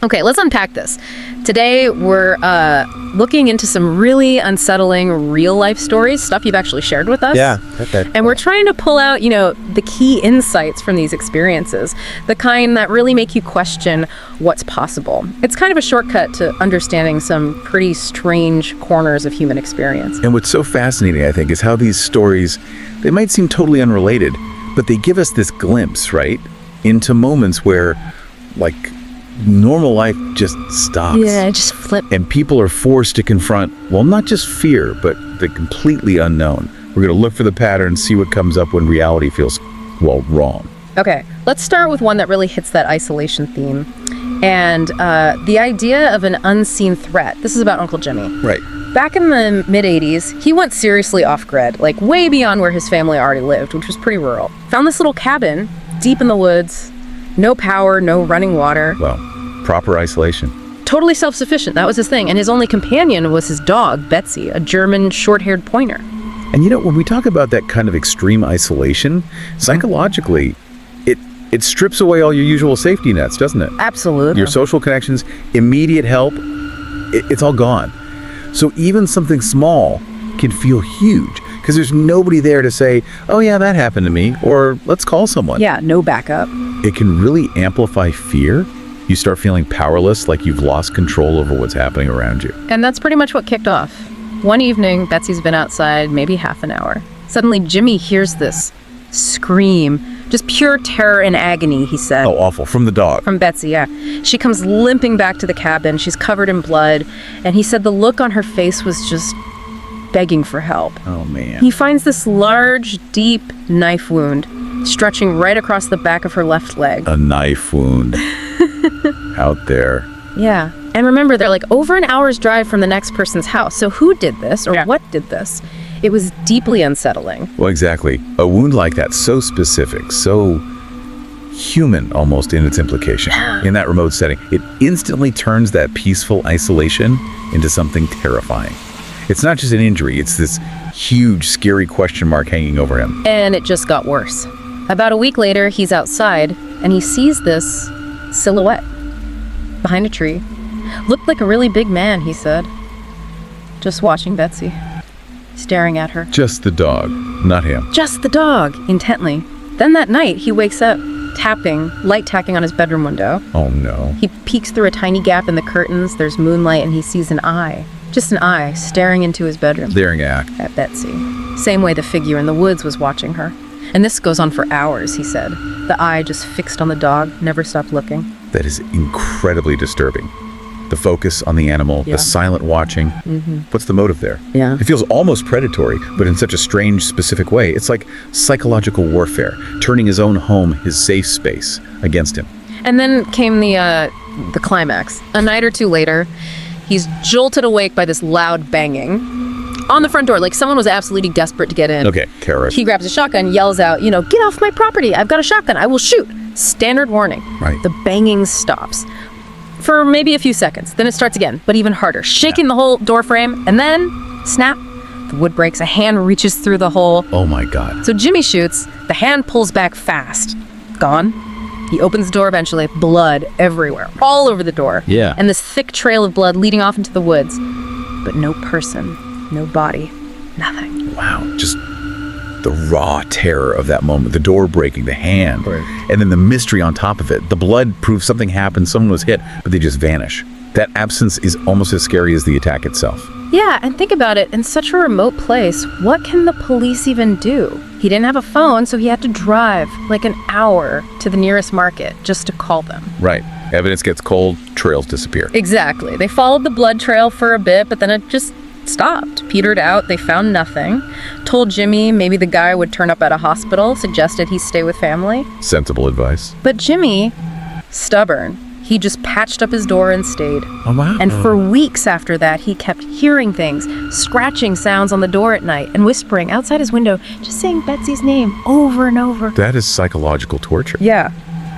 Okay, let's unpack this. Today, we're looking into some really unsettling real-life stories, stuff you've actually shared with us. Yeah. Okay. And we're trying to pull out, the key insights from these experiences, the kind that really make you question what's possible. It's kind of a shortcut to understanding some pretty strange corners of human experience. And what's so fascinating, I think, is how these stories, they might seem totally unrelated, but they give us this glimpse, right, into moments where, like, normal life just stops. Yeah, just flip. And people are forced to confront, well, not just fear, but the completely unknown. We're going to look for the pattern, see what comes up when reality feels, well, wrong. Okay, let's start with one that really hits that isolation theme. And the idea of an unseen threat. This is about Uncle Jimmy. Right. Back in the mid-'80s, he went seriously off-grid, like way beyond where his family already lived, which was pretty rural. Found this little cabin, deep in the woods, no power, no running water. Well, proper isolation. Totally self-sufficient, that was his thing. And his only companion was his dog, Betsy, a German short-haired pointer. And when we talk about that kind of extreme isolation, psychologically, it strips away all your usual safety nets, doesn't it? Absolutely. Your social connections, immediate help, it's all gone. So even something small can feel huge because there's nobody there to say, oh yeah, that happened to me, or let's call someone. Yeah, no backup. It can really amplify fear. You start feeling powerless, like you've lost control over what's happening around you. And that's pretty much what kicked off. One evening, Betsy's been outside maybe half an hour. Suddenly, Jimmy hears this scream. Just pure terror and agony, he said. Oh, awful. From the dog. From Betsy, yeah. She comes limping back to the cabin. She's covered in blood. And he said the look on her face was just begging for help. Oh, man. He finds this large, deep knife wound stretching right across the back of her left leg. A knife wound. Out there. Yeah. And remember, they're like over an hour's drive from the next person's house. So who did this or what did this? It was deeply unsettling. Well, exactly. A wound like that, so specific, so human almost in its implication. In that remote setting, it instantly turns that peaceful isolation into something terrifying. It's not just an injury, it's this huge, scary question mark hanging over him. And it just got worse. About a week later, he's outside, and he sees this silhouette behind a tree. Looked like a really big man, he said. Just watching Betsy. Staring at her. Just the dog, not him. Just the dog, intently. Then that night, he wakes up, light tapping on his bedroom window. Oh, no. He peeks through a tiny gap in the curtains. There's moonlight, and he sees an eye. Just an eye, staring into his bedroom. Staring at Betsy. Same way the figure in the woods was watching her. And this goes on for hours, he said. The eye just fixed on the dog, never stopped looking. That is incredibly disturbing. The focus on the animal, the silent watching. Mm-hmm. What's the motive there? Yeah. It feels almost predatory, but in such a strange, specific way. It's like psychological warfare, turning his own home, his safe space, against him. And then came the climax. A night or two later, he's jolted awake by this loud banging on the front door, like someone was absolutely desperate to get in. Okay, terrorist. He grabs a shotgun, yells out, get off my property. I've got a shotgun. I will shoot. Standard warning. Right. The banging stops for maybe a few seconds. Then it starts again, but even harder, shaking the whole door frame. And then, snap, the wood breaks. A hand reaches through the hole. Oh my God. So Jimmy shoots. The hand pulls back fast. Gone. He opens the door eventually. Blood everywhere, all over the door. Yeah. And this thick trail of blood leading off into the woods. But no person, no body, nothing. Wow. Just the raw terror of that moment. The door breaking, the hand. Right. And then the mystery on top of it. The blood proves something happened, someone was hit, but they just vanish. That absence is almost as scary as the attack itself. Yeah, and think about it. In such a remote place, what can the police even do? He didn't have a phone, so he had to drive like an hour to the nearest market just to call them. Right. Evidence gets cold, trails disappear. Exactly. They followed the blood trail for a bit, but then it just stopped, petered out. They found nothing. Told Jimmy maybe the guy would turn up at a hospital, suggested he stay with family. Sensible advice. But Jimmy, stubborn, he just patched up his door and stayed. Oh, wow. And for weeks after that, he kept hearing things, scratching sounds on the door at night and whispering outside his window, just saying Betsy's name over and over. That is psychological torture. Yeah.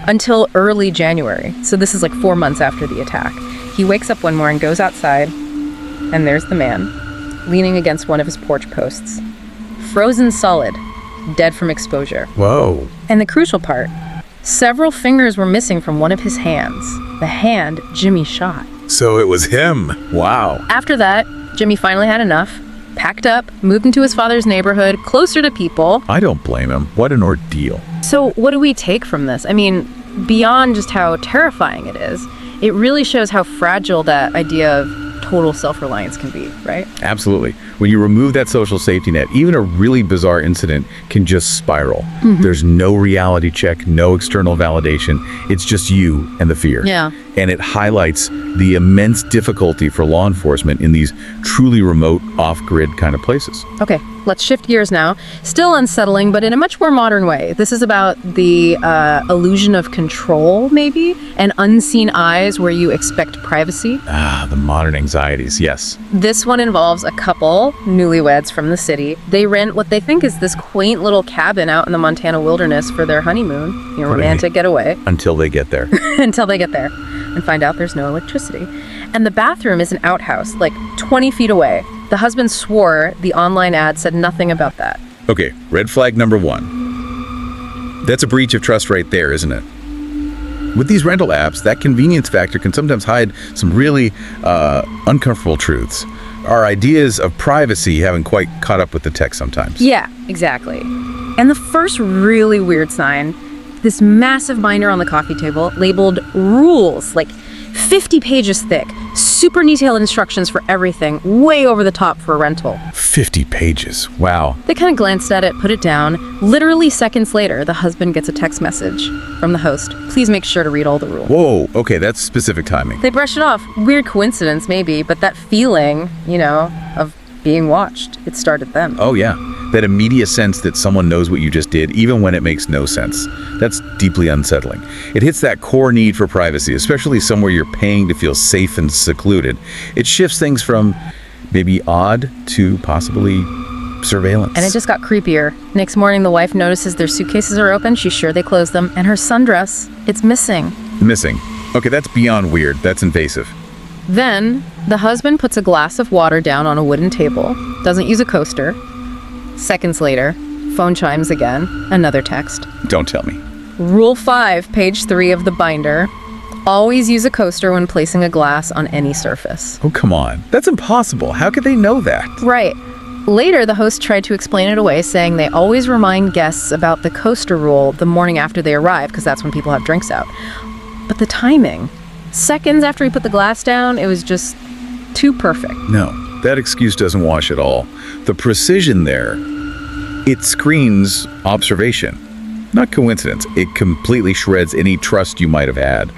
Until early January. So this is like 4 months after the attack. He wakes up one morning, goes outside, and there's the man, leaning against one of his porch posts. Frozen solid, dead from exposure. Whoa. And the crucial part, Several fingers were missing from one of his hands, the hand Jimmy shot. So it was him. Wow. After that, Jimmy finally had enough, packed up, moved into his father's neighborhood, closer to people. I don't blame him. What an ordeal. So what do we take from this? I mean, beyond just how terrifying it is, it really shows how fragile that idea of total self-reliance can be, right? Absolutely. When you remove that social safety net, even a really bizarre incident can just spiral. There's no reality check, no external validation. It's just you and the fear. Yeah. And it highlights the immense difficulty for law enforcement in these truly remote, off-grid kind of places. Okay, let's shift gears now. Still unsettling, but in a much more modern way. This is about the illusion of control, maybe, and unseen eyes where you expect privacy. Ah, the modern anxieties, yes. This one involves a couple, newlyweds from the city. They rent what they think is this quaint little cabin out in the Montana wilderness for their honeymoon, romantic getaway. Until they get there. Until they get there and find out there's no electricity. And the bathroom is an outhouse, like 20 feet away. The husband swore the online ad said nothing about that. Okay, red flag number 1. That's a breach of trust right there, isn't it? With these rental apps, that convenience factor can sometimes hide some really uncomfortable truths. Our ideas of privacy haven't quite caught up with the tech sometimes. Yeah, exactly. And the first really weird sign, this massive binder on the coffee table labeled rules, like 50 pages thick, super detailed instructions for everything, way over the top for a rental. 50 pages. Wow. They kind of glanced at it, put it down. Literally seconds later, the husband gets a text message from the host. Please make sure to read all the rules. Whoa, okay, that's specific timing. They brush it off. Weird coincidence, maybe, but that feeling, of being watched, it started then. Oh, yeah. That immediate sense that someone knows what you just did, even when it makes no sense. That's deeply unsettling. It hits that core need for privacy, especially somewhere you're paying to feel safe and secluded. It shifts things from maybe odd to possibly surveillance. And it just got creepier. Next morning, the wife notices their suitcases are open. She's sure they closed them. And her sundress, it's missing. Missing. Okay, that's beyond weird. That's invasive. Then, the husband puts a glass of water down on a wooden table, doesn't use a coaster. Seconds later, phone chimes again, another text. Don't tell me. Rule 5, page 3 of the binder. Always use a coaster when placing a glass on any surface. Oh, come on. That's impossible. How could they know that? Right. Later, the host tried to explain it away, saying they always remind guests about the coaster rule the morning after they arrive, because that's when people have drinks out. But the timing. Seconds after he put the glass down, it was just too perfect. No, that excuse doesn't wash at all. The precision there, it screens observation. Not coincidence. It completely shreds any trust you might have had.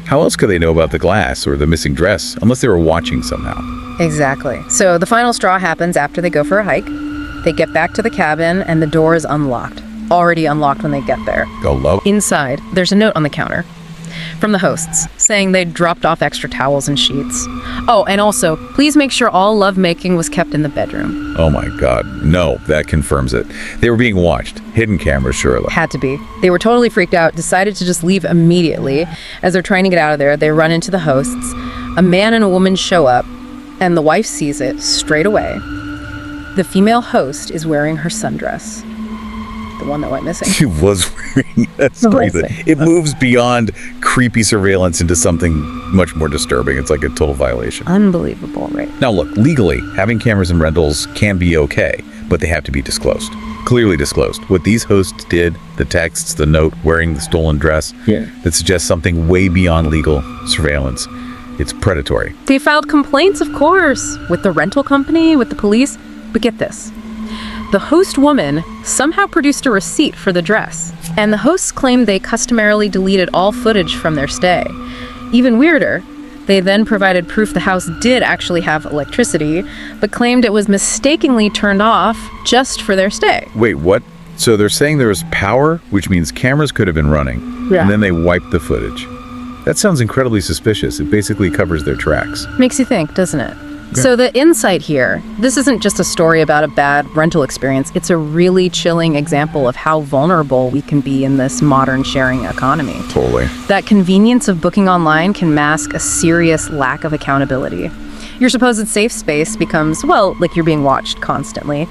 How else could they know about the glass or the missing dress, unless they were watching somehow? Exactly. So the final straw happens after they go for a hike. They get back to the cabin, and the door is unlocked. Already unlocked when they get there. Go low. Inside, there's a note on the counter from the hosts saying they'd dropped off extra towels and sheets. Oh, and also, please make sure all lovemaking was kept in the bedroom. Oh my God. No, that confirms it. They were being watched. Hidden cameras, surely. Had to be. They were totally freaked out, decided to just leave immediately. As they're trying to get out of there, they run into the hosts. A man and a woman show up, and the wife sees it straight away. The female host is wearing her sundress. The one that went missing. She was wearing. That's crazy. It moves beyond creepy surveillance into something much more disturbing. It's like a total violation. Unbelievable, right? Now look, legally, having cameras in rentals can be okay, but they have to be disclosed. Clearly disclosed. What these hosts did, the texts, the note, wearing the stolen dress, that suggests something way beyond legal surveillance. It's predatory. They filed complaints, of course, with the rental company, with the police. But get this. The host woman somehow produced a receipt for the dress, and the hosts claimed they customarily deleted all footage from their stay. Even weirder, they then provided proof the house did actually have electricity, but claimed it was mistakenly turned off just for their stay. Wait, what? So they're saying there was power, which means cameras could have been running, and then they wiped the footage. That sounds incredibly suspicious. It basically covers their tracks. Makes you think, doesn't it? So the insight here, this isn't just a story about a bad rental experience. It's a really chilling example of how vulnerable we can be in this modern sharing economy. Totally. That convenience of booking online can mask a serious lack of accountability. Your supposed safe space becomes, well, like you're being watched constantly.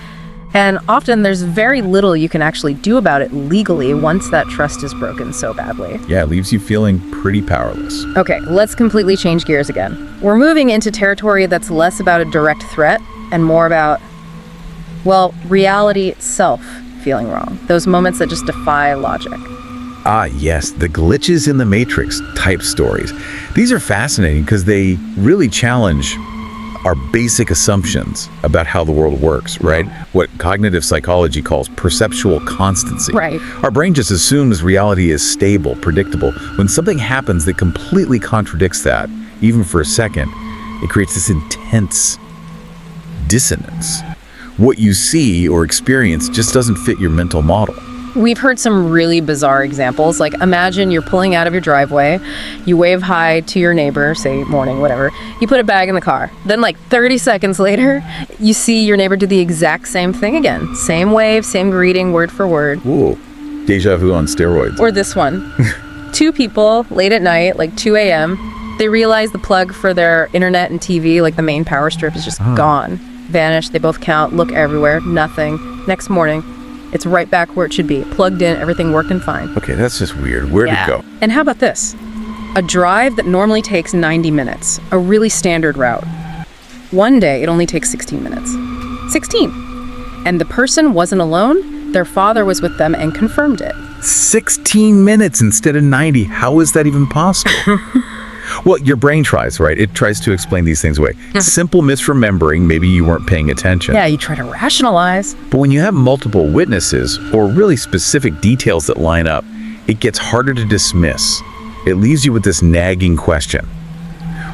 And often there's very little you can actually do about it legally once that trust is broken so badly. Yeah, it leaves you feeling pretty powerless. Okay, let's completely change gears again. We're moving into territory that's less about a direct threat and more about, well, reality itself feeling wrong. Those moments that just defy logic. Ah, yes, the glitches in the Matrix type stories. These are fascinating because they really challenge our basic assumptions about how the world works, right? What cognitive psychology calls perceptual constancy. Right. Our brain just assumes reality is stable, predictable. When something happens that completely contradicts that, even for a second, it creates this intense dissonance. What you see or experience just doesn't fit your mental model. We've heard some really bizarre examples. Like, imagine you're pulling out of your driveway, you wave hi to your neighbor, say morning, whatever, you put a bag in the car. Then like 30 seconds later, you see your neighbor do the exact same thing again. Same wave, same greeting, word for word. Ooh, deja vu on steroids. Or this one. Two people, late at night, like 2 a.m., they realize the plug for their internet and TV, like the main power strip, is just gone. Vanished, they both count, look everywhere, nothing. Next morning, it's right back where it should be. Plugged in, everything working fine. Okay, that's just weird. Where'd it go? And how about this? A drive that normally takes 90 minutes, a really standard route. One day, it only takes 16 minutes. 16! And the person wasn't alone. Their father was with them and confirmed it. 16 minutes instead of 90. How is that even possible? Well, your brain tries, right? It tries to explain these things away. Simple misremembering, maybe you weren't paying attention. Yeah, you try to rationalize. But when you have multiple witnesses or really specific details that line up, it gets harder to dismiss. It leaves you with this nagging question.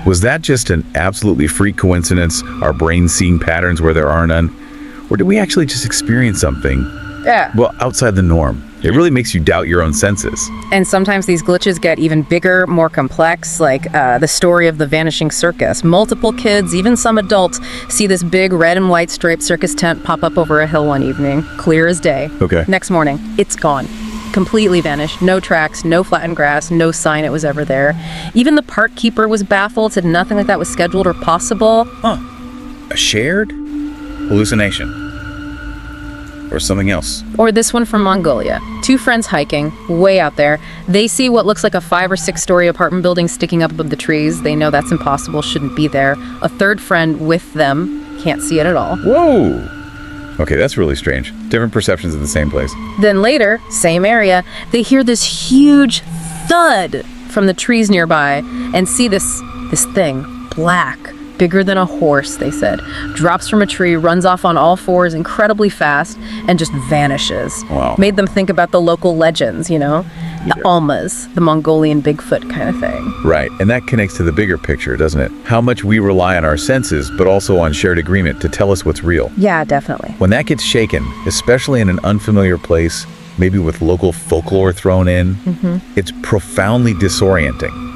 Was that just an absolutely freak coincidence, our brain seeing patterns where there are none? Or did we actually just experience something, well, outside the norm? It really makes you doubt your own senses. And sometimes these glitches get even bigger, more complex, like the story of the vanishing circus. Multiple kids, even some adults, see this big red and white striped circus tent pop up over a hill one evening, clear as day. Okay. Next morning, it's gone. Completely vanished. No tracks, no flattened grass, no sign it was ever there. Even the park keeper was baffled, said nothing like that was scheduled or possible. A shared hallucination. Or something else. Or this one from Mongolia. Two friends hiking, way out there. They see what looks like a 5 or 6 story apartment building sticking up above the trees. They know that's impossible, shouldn't be there. A third friend with them can't see it at all. Whoa! Okay, that's really strange. Different perceptions of the same place. Then later, same area, they hear this huge thud from the trees nearby and see this thing, black, bigger than a horse, they said, drops from a tree, runs off on all fours incredibly fast, and just vanishes. Wow. Made them think about the local legends, you know? The Almas, the Mongolian Bigfoot kind of thing. Right, and that connects to the bigger picture, doesn't it? How much we rely on our senses, but also on shared agreement to tell us what's real. Yeah, definitely. When that gets shaken, especially in an unfamiliar place, maybe with local folklore thrown in, it's profoundly disorienting.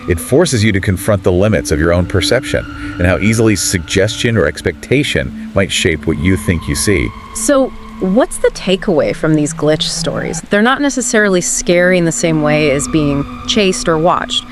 It forces you to confront the limits of your own perception and how easily suggestion or expectation might shape what you think you see. So, what's the takeaway from these glitch stories? They're not necessarily scary in the same way as being chased or watched,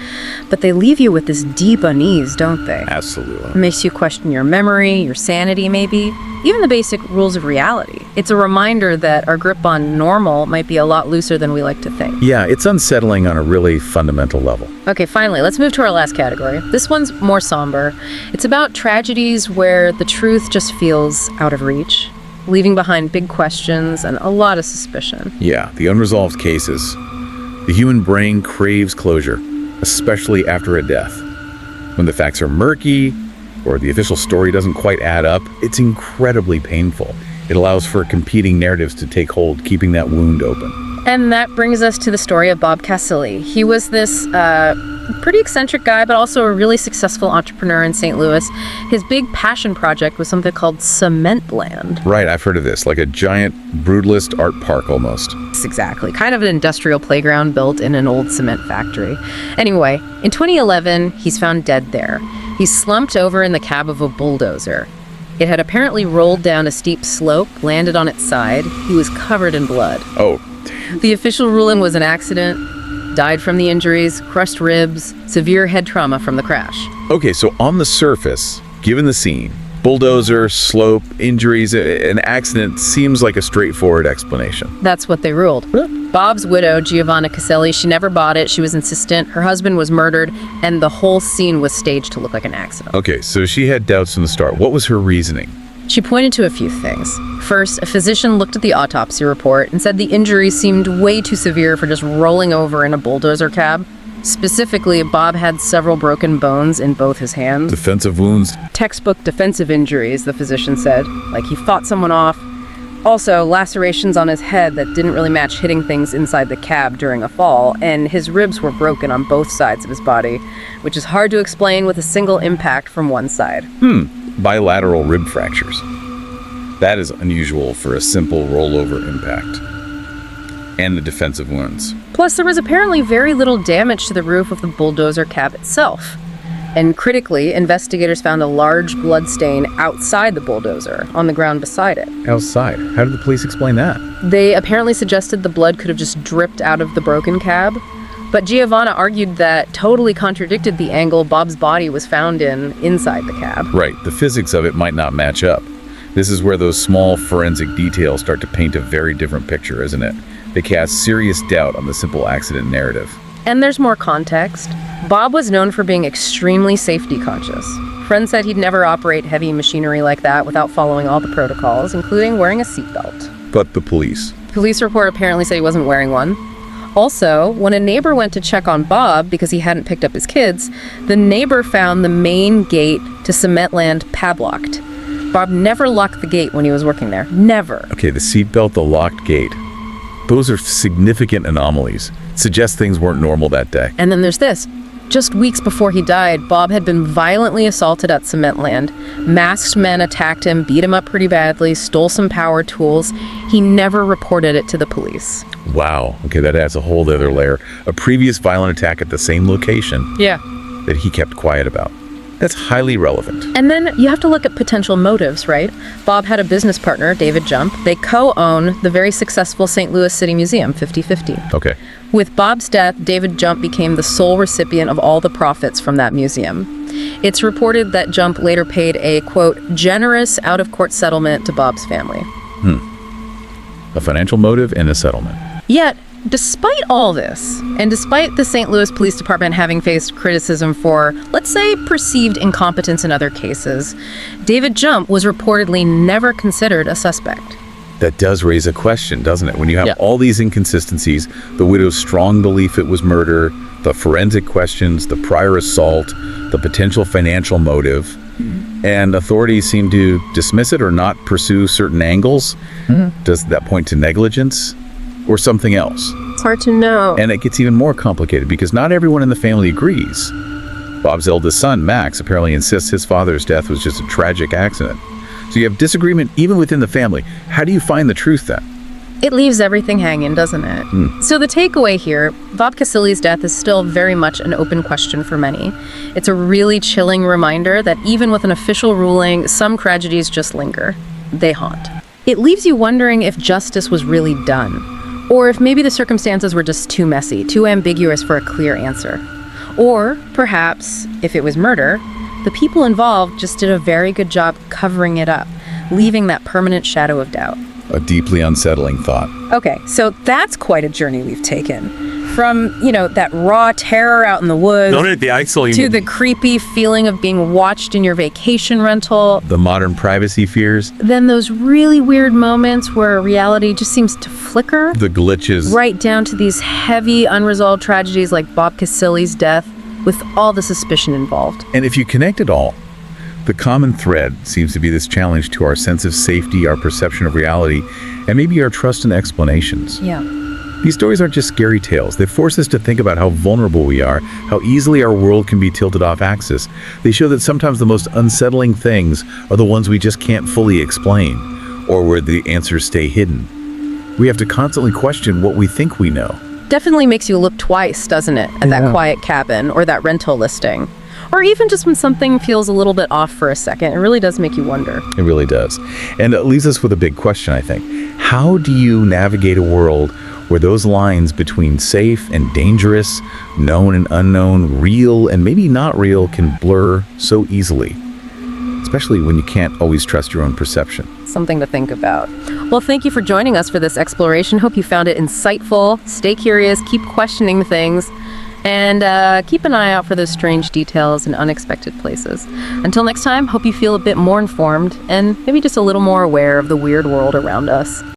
but they leave you with this deep unease, don't they? Absolutely. It makes you question your memory, your sanity maybe, even the basic rules of reality. It's a reminder that our grip on normal might be a lot looser than we like to think. Yeah, it's unsettling on a really fundamental level. Okay, finally, let's move to our last category. This one's more somber. It's about tragedies where the truth just feels out of reach, leaving behind big questions and a lot of suspicion. Yeah, the unresolved cases. The human brain craves closure, especially after a death. When the facts are murky, or the official story doesn't quite add up, it's incredibly painful. It allows for competing narratives to take hold, keeping that wound open. And that brings us to the story of Bob Casilli. He was this pretty eccentric guy, but also a really successful entrepreneur in St. Louis. His big passion project was something called Cement Land. Right, I've heard of this, like a giant brutalist art park almost. Exactly, kind of an industrial playground built in an old cement factory. Anyway, in 2011, he's found dead there. He's slumped over in the cab of a bulldozer. It had apparently rolled down a steep slope, landed on its side. He was covered in blood. Oh. The official ruling was an accident, died from the injuries, crushed ribs, severe head trauma from the crash. Okay, so on the surface, given the scene, Bulldozer, slope, injuries, an accident seems like a straightforward explanation. That's what they ruled. Bob's widow, Giovanna Caselli, she never bought it. She was insistent. Her husband was murdered, and the whole scene was staged to look like an accident. Okay, so she had doubts from the start. What was her reasoning? She pointed to a few things. First, a physician looked at the autopsy report and said the injuries seemed way too severe for just rolling over in a bulldozer cab. Specifically, Bob had several broken bones in both his hands. Defensive wounds? Textbook defensive injuries, the physician said, like he fought someone off. Also, lacerations on his head that didn't really match hitting things inside the cab during a fall, and his ribs were broken on both sides of his body, which is hard to explain with a single impact from one side. Bilateral rib fractures. That is unusual for a simple rollover impact. And the defensive wounds. Plus, there was apparently very little damage to the roof of the bulldozer cab itself. And critically, investigators found a large blood stain outside the bulldozer, on the ground beside it. Outside? How did the police explain that? They apparently suggested the blood could have just dripped out of the broken cab, but Giovanna argued that totally contradicted the angle Bob's body was found in inside the cab. Right, the physics of it might not match up. This is where those small forensic details start to paint a very different picture, isn't it? They cast serious doubt on the simple accident narrative. And there's more context. Bob was known for being extremely safety conscious. Friends said he'd never operate heavy machinery like that without following all the protocols, including wearing a seatbelt. But the police? Police report apparently said he wasn't wearing one. Also, when a neighbor went to check on Bob because he hadn't picked up his kids, the neighbor found the main gate to Cementland padlocked. Bob never locked the gate when he was working there. Never. Okay, the seatbelt, the locked gate. Those are significant anomalies. Suggest things weren't normal that day. And then there's this. Just weeks before he died, Bob had been violently assaulted at Cementland. Masked men attacked him, beat him up pretty badly, stole some power tools. He never reported it to the police. Wow. Okay, that adds a whole other layer. A previous violent attack at the same location. Yeah. That he kept quiet about. That's highly relevant. And then you have to look at potential motives, right? Bob had a business partner, David Jump. They co-own the very successful St. Louis City Museum, 50-50. Okay. With Bob's death, David Jump became the sole recipient of all the profits from that museum. It's reported that Jump later paid a, quote, generous out-of-court settlement to Bob's family. A financial motive and a settlement. Yet, despite all this, and despite the St. Louis Police Department having faced criticism for, let's say, perceived incompetence in other cases, David Jump was reportedly never considered a suspect. That does raise a question, doesn't it? When you have all these inconsistencies, the widow's strong belief it was murder, the forensic questions, the prior assault, the potential financial motive, and authorities seem to dismiss it or not pursue certain angles. Does that point to negligence or something else? It's hard to know. And it gets even more complicated because not everyone in the family agrees. Bob's eldest son, Max, apparently insists his father's death was just a tragic accident. So you have disagreement even within the family. How do you find the truth then? It leaves everything hanging, doesn't it? So the takeaway here, Bob Caselli's death is still very much an open question for many. It's a really chilling reminder that even with an official ruling, some tragedies just linger. They haunt. It leaves you wondering if justice was really done, or if maybe the circumstances were just too messy, too ambiguous for a clear answer. Or perhaps, if it was murder, the people involved just did a very good job covering it up, leaving that permanent shadow of doubt. A deeply unsettling thought. Okay, so that's quite a journey we've taken. From, that raw terror out in the woods to the creepy feeling of being watched in your vacation rental. The modern privacy fears. Then those really weird moments where reality just seems to flicker. The glitches. Right down to these heavy, unresolved tragedies like Bob Caselli's death, with all the suspicion involved. And if you connect it all, the common thread seems to be this challenge to our sense of safety, our perception of reality, and maybe our trust in explanations. Yeah. These stories aren't just scary tales. They force us to think about how vulnerable we are, how easily our world can be tilted off axis. They show that sometimes the most unsettling things are the ones we just can't fully explain, or where the answers stay hidden. We have to constantly question what we think we know. Definitely makes you look twice, doesn't it, at that quiet cabin or that rental listing. Or even just when something feels a little bit off for a second. It really does make you wonder. It really does. And it leaves us with a big question, I think. How do you navigate a world where those lines between safe and dangerous, known and unknown, real and maybe not real can blur so easily? especially when you can't always trust your own perception. Something to think about. Well, thank you for joining us for this exploration. Hope you found it insightful. Stay curious, keep questioning things, and keep an eye out for those strange details and unexpected places. Until next time, hope you feel a bit more informed and maybe just a little more aware of the weird world around us.